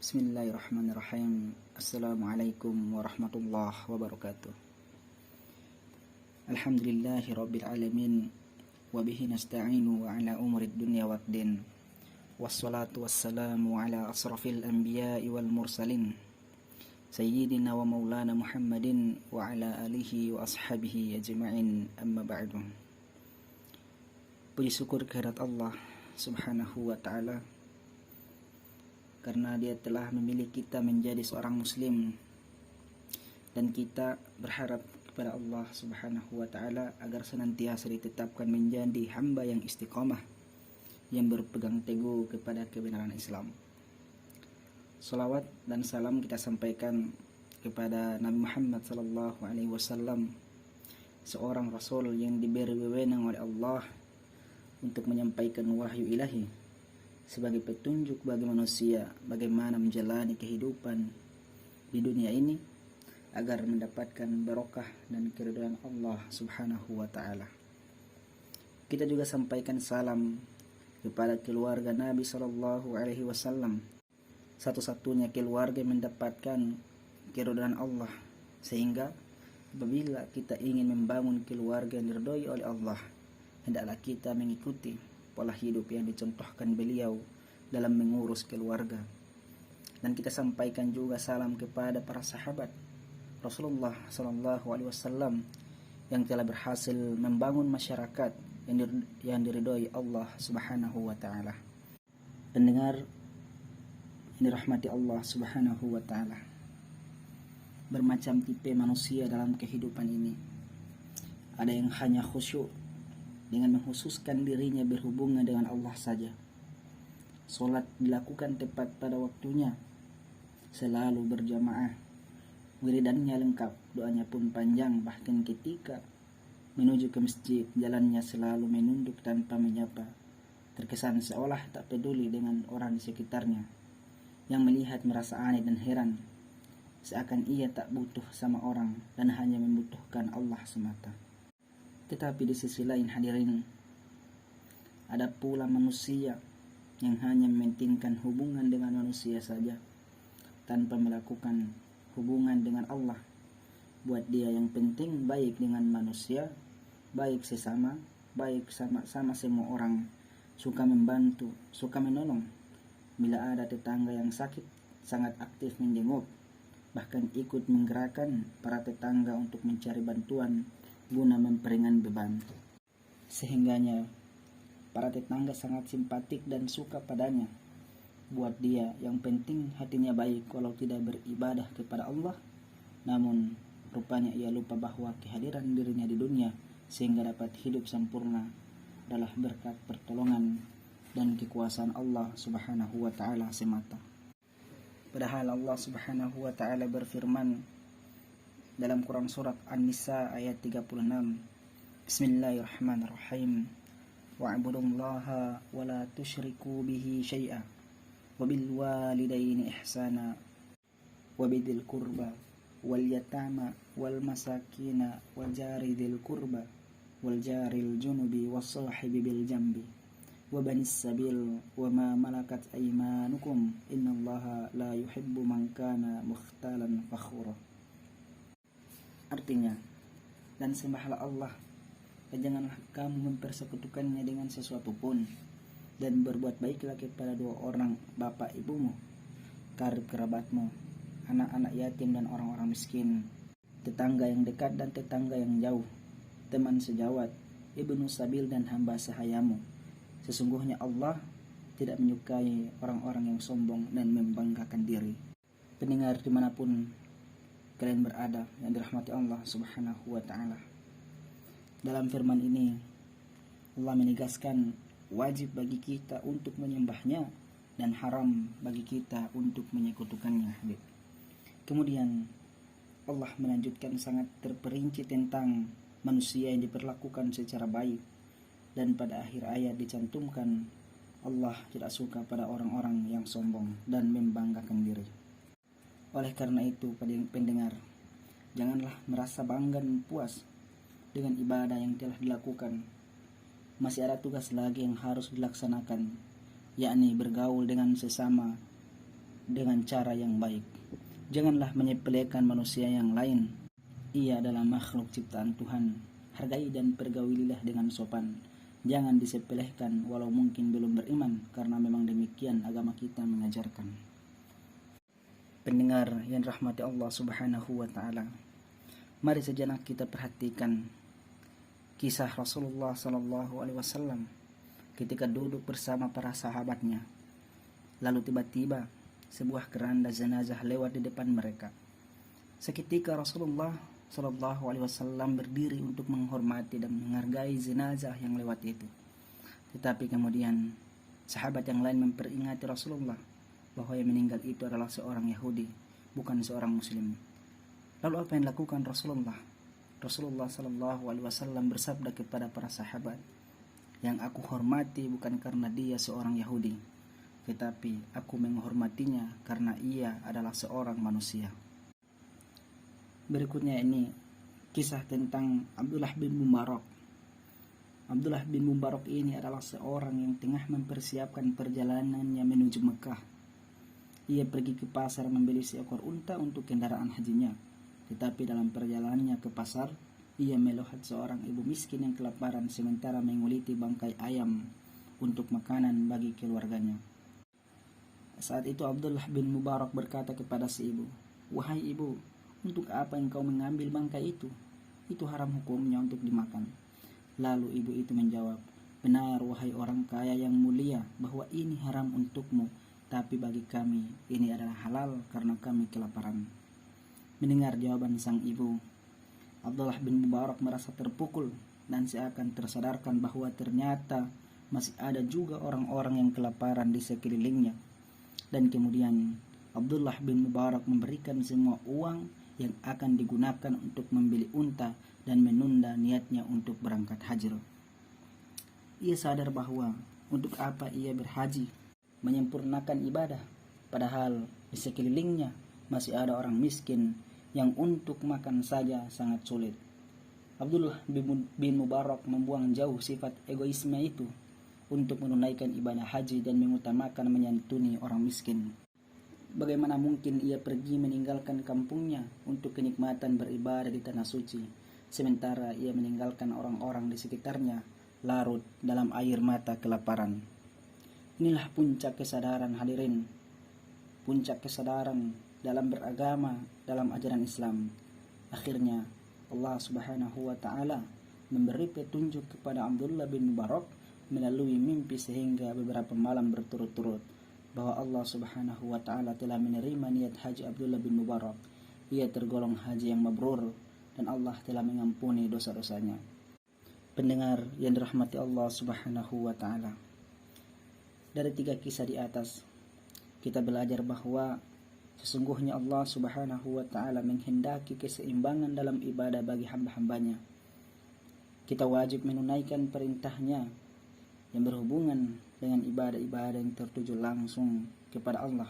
Bismillahirrahmanirrahim. Assalamualaikum warahmatullahi wabarakatuh. Alhamdulillahi rabbil alamin. Wabihi nasta'inu wa ala umurid dunya waddin. Wassalatu wassalamu ala asrafil anbiya'i wal mursalin, Sayyidina wa maulana Muhammadin wa ala alihi wa ashabihi ajma'in, amma ba'du. Puji syukur kehadirat Allah subhanahu wa ta'ala, karena Dia telah memilih kita menjadi seorang muslim, dan kita berharap kepada Allah subhanahu wa ta'ala agar senantiasa ditetapkan menjadi hamba yang istiqamah, yang berpegang teguh kepada kebenaran Islam. Salawat dan salam kita sampaikan kepada Nabi Muhammad SAW, seorang Rasul yang diberi wewenang oleh Allah untuk menyampaikan wahyu ilahi sebagai petunjuk bagi manusia bagaimana menjalani kehidupan di dunia ini agar mendapatkan barokah dan keridhaan Allah subhanahu wa ta'ala. Kita juga sampaikan salam kepada keluarga Nabi SAW, satu-satunya keluarga yang mendapatkan keridhaan Allah, sehingga apabila kita ingin membangun keluarga yang diridhoi oleh Allah, hendaklah kita mengikuti pola hidup yang dicontohkan beliau dalam mengurus keluarga. Dan kita sampaikan juga salam kepada para sahabat Rasulullah SAW yang telah berhasil membangun masyarakat yang diridhoi Allah subhanahu wa ta'ala. Pendengar yang dirahmati Allah subhanahu wa ta'ala, bermacam tipe manusia dalam kehidupan ini. Ada yang hanya khusyuk dengan menghususkan dirinya berhubungan dengan Allah saja. Solat dilakukan tepat pada waktunya, selalu berjamaah, wiridannya lengkap, doanya pun panjang, bahkan ketika menuju ke masjid jalannya selalu menunduk tanpa menyapa, terkesan seolah tak peduli dengan orang di sekitarnya. Yang melihat merasa aneh dan heran, seakan ia tak butuh sama orang dan hanya membutuhkan Allah semata. Tetapi di sisi lain hadirin, ada pula manusia yang hanya mementingkan hubungan dengan manusia saja tanpa melakukan hubungan dengan Allah. Buat dia yang penting baik dengan manusia, baik sesama, baik sama semua orang, suka membantu, suka menolong. Bila ada tetangga yang sakit, sangat aktif menjenguk, bahkan ikut menggerakkan para tetangga untuk mencari bantuan guna memperingan beban. Sehingganya para tetangga sangat simpatik dan suka padanya. Buat dia yang penting hatinya baik walau tidak beribadah kepada Allah, namun rupanya ia lupa bahwa kehadiran dirinya di dunia sehingga dapat hidup sempurna adalah berkat pertolongan dan kekuasaan Allah subhanahu wa ta'ala semata. Padahal Allah subhanahu wa ta'ala berfirman dalam Quran surat An-Nisa ayat 36, Bismillahirrahmanirrahim, wa'budullaha wa la tusyriku bihi syai'a wa bil walidaini ihsana wa bidil qurba wal yatama wal masakina wal jari dil qurba wal jaril junubi was sahibi bil jambi wa banis sabil wa ma malakat aymanukum innallaha la yuhibbu man kana mukhtalan fakhura. Artinya, dan sembahlah Allah, dan janganlah kamu mempersekutukannya dengan sesuatu pun, dan berbuat baiklah kepada dua orang bapak ibumu, karib kerabatmu, anak-anak yatim dan orang-orang miskin, tetangga yang dekat dan tetangga yang jauh, teman sejawat, ibnu sabil dan hamba sahayamu. Sesungguhnya Allah tidak menyukai orang-orang yang sombong dan membanggakan diri. Pendengar dimanapun kalian berada yang dirahmati Allah subhanahu wa ta'ala, dalam firman ini Allah menegaskan wajib bagi kita untuk menyembahnya dan haram bagi kita untuk menyekutukannya. Kemudian Allah melanjutkan sangat terperinci tentang manusia yang diperlakukan secara baik, dan pada akhir ayat dicantumkan Allah tidak suka pada orang-orang yang sombong dan membanggakan diri. Oleh karena itu, pendengar, janganlah merasa bangga dan puas dengan ibadah yang telah dilakukan. Masih ada tugas lagi yang harus dilaksanakan, yakni bergaul dengan sesama dengan cara yang baik. Janganlah menyepelekan manusia yang lain. Ia adalah makhluk ciptaan Tuhan. Hargai dan pergaulilah dengan sopan. Jangan disepelekan walau mungkin belum beriman, karena memang demikian agama kita mengajarkan. Pendengar yang rahmati Allah Subhanahu wa taala, mari sejenak kita perhatikan kisah Rasulullah sallallahu alaihi wasallam ketika duduk bersama para sahabatnya. Lalu tiba-tiba sebuah keranda jenazah lewat di depan mereka. Seketika Rasulullah sallallahu alaihi wasallam berdiri untuk menghormati dan menghargai jenazah yang lewat itu. Tetapi kemudian sahabat yang lain memperingati Rasulullah bahwa yang meninggal itu adalah seorang Yahudi, bukan seorang Muslim. Lalu apa yang dilakukan Rasulullah? Rasulullah sallallahu alaihi wasallam bersabda kepada para sahabat, "Yang aku hormati bukan karena dia seorang Yahudi, tetapi aku menghormatinya karena ia adalah seorang manusia." Berikutnya ini kisah tentang Abdullah bin Mubarak. Abdullah bin Mubarak ini adalah seorang yang tengah mempersiapkan perjalanannya menuju Mekah. Ia pergi ke pasar membeli seekor unta untuk kendaraan hajinya. Tetapi dalam perjalanannya ke pasar, ia melihat seorang ibu miskin yang kelaparan sementara menguliti bangkai ayam untuk makanan bagi keluarganya. Saat itu Abdullah bin Mubarak berkata kepada si ibu, "Wahai ibu, untuk apa engkau mengambil bangkai itu? Itu haram hukumnya untuk dimakan." Lalu ibu itu menjawab, "Benar wahai orang kaya yang mulia, bahwa ini haram untukmu, tapi bagi kami ini adalah halal karena kami kelaparan." Mendengar jawaban sang ibu, Abdullah bin Mubarak merasa terpukul dan seakan tersadarkan bahwa ternyata masih ada juga orang-orang yang kelaparan di sekelilingnya. Dan kemudian Abdullah bin Mubarak memberikan semua uang yang akan digunakan untuk membeli unta dan menunda niatnya untuk berangkat haji. Ia sadar bahwa untuk apa ia berhaji, menyempurnakan ibadah, padahal di sekelilingnya masih ada orang miskin yang untuk makan saja sangat sulit. Abdullah bin Mubarak membuang jauh sifat egoisme itu untuk menunaikan ibadah haji dan mengutamakan menyantuni orang miskin. Bagaimana mungkin ia pergi meninggalkan kampungnya untuk kenikmatan beribadah di tanah suci, sementara ia meninggalkan orang-orang di sekitarnya larut dalam air mata kelaparan. Inilah puncak kesadaran hadirin, puncak kesadaran dalam beragama, dalam ajaran Islam. Akhirnya Allah Subhanahu wa taala memberi petunjuk kepada Abdullah bin Mubarak melalui mimpi sehingga beberapa malam berturut-turut bahwa Allah Subhanahu wa taala telah menerima niat haji Abdullah bin Mubarak. Ia tergolong haji yang mabrur dan Allah telah mengampuni dosa-dosanya. Pendengar yang dirahmati Allah Subhanahu wa taala, dari 3 kisah di atas kita belajar bahwa sesungguhnya Allah Subhanahu wa taala menghendaki keseimbangan dalam ibadah bagi hamba-hambanya. Kita wajib menunaikan perintahnya yang berhubungan dengan ibadah-ibadah yang tertuju langsung kepada Allah,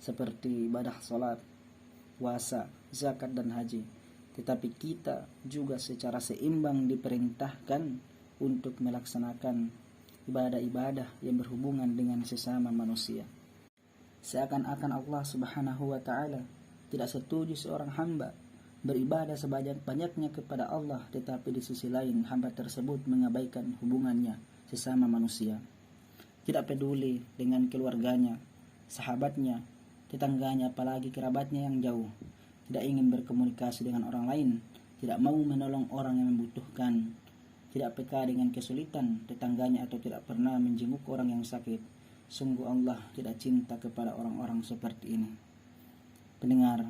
seperti ibadah salat, puasa, zakat dan haji. Tetapi kita juga secara seimbang diperintahkan untuk melaksanakan ibadah-ibadah yang berhubungan dengan sesama manusia. Seakan-akan Allah Subhanahu wa taala tidak setuju seorang hamba beribadah sebanyak-banyaknya kepada Allah, tetapi di sisi lain hamba tersebut mengabaikan hubungannya sesama manusia. Tidak peduli dengan keluarganya, sahabatnya, tetangganya, apalagi kerabatnya yang jauh. Tidak ingin berkomunikasi dengan orang lain, tidak mau menolong orang yang membutuhkan, tidak peka dengan kesulitan tetangganya atau tidak pernah menjenguk orang yang sakit. Sungguh Allah tidak cinta kepada orang-orang seperti ini. Pendengar,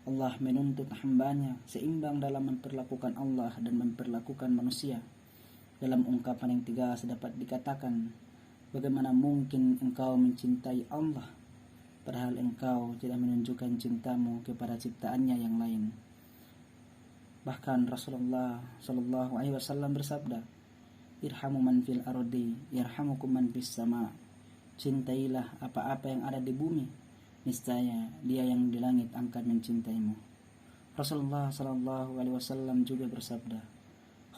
Allah menuntut hambanya seimbang dalam memperlakukan Allah dan memperlakukan manusia. Dalam ungkapan yang tegas dapat dikatakan, bagaimana mungkin engkau mencintai Allah padahal engkau tidak menunjukkan cintamu kepada ciptaannya yang lain. Bahkan Rasulullah sallallahu alaihi wasallam bersabda, "Irhamu man fil ardi yarhamukum man fis sama." Cintailah apa-apa yang ada di bumi, niscaya dia yang di langit akan mencintaimu. Rasulullah sallallahu alaihi wasallam juga bersabda,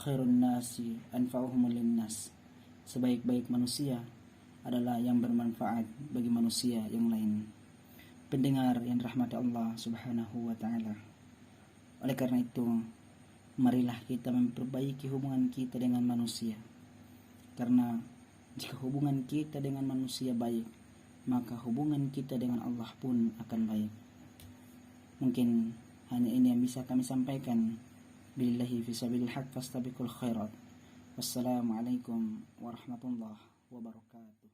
"Khairun nasi anfa'uhum linnas." Sebaik-baik manusia adalah yang bermanfaat bagi manusia yang lain. pendengar yang rahmati Allah Subhanahu wa taala. Oleh karena itu, marilah kita memperbaiki hubungan kita dengan manusia. Karena jika hubungan kita dengan manusia baik, maka hubungan kita dengan Allah pun akan baik. Mungkin hanya ini yang bisa kami sampaikan. Billahi fisabilil haq fastabiqul khairat. Wassalamualaikum warahmatullahi wabarakatuh.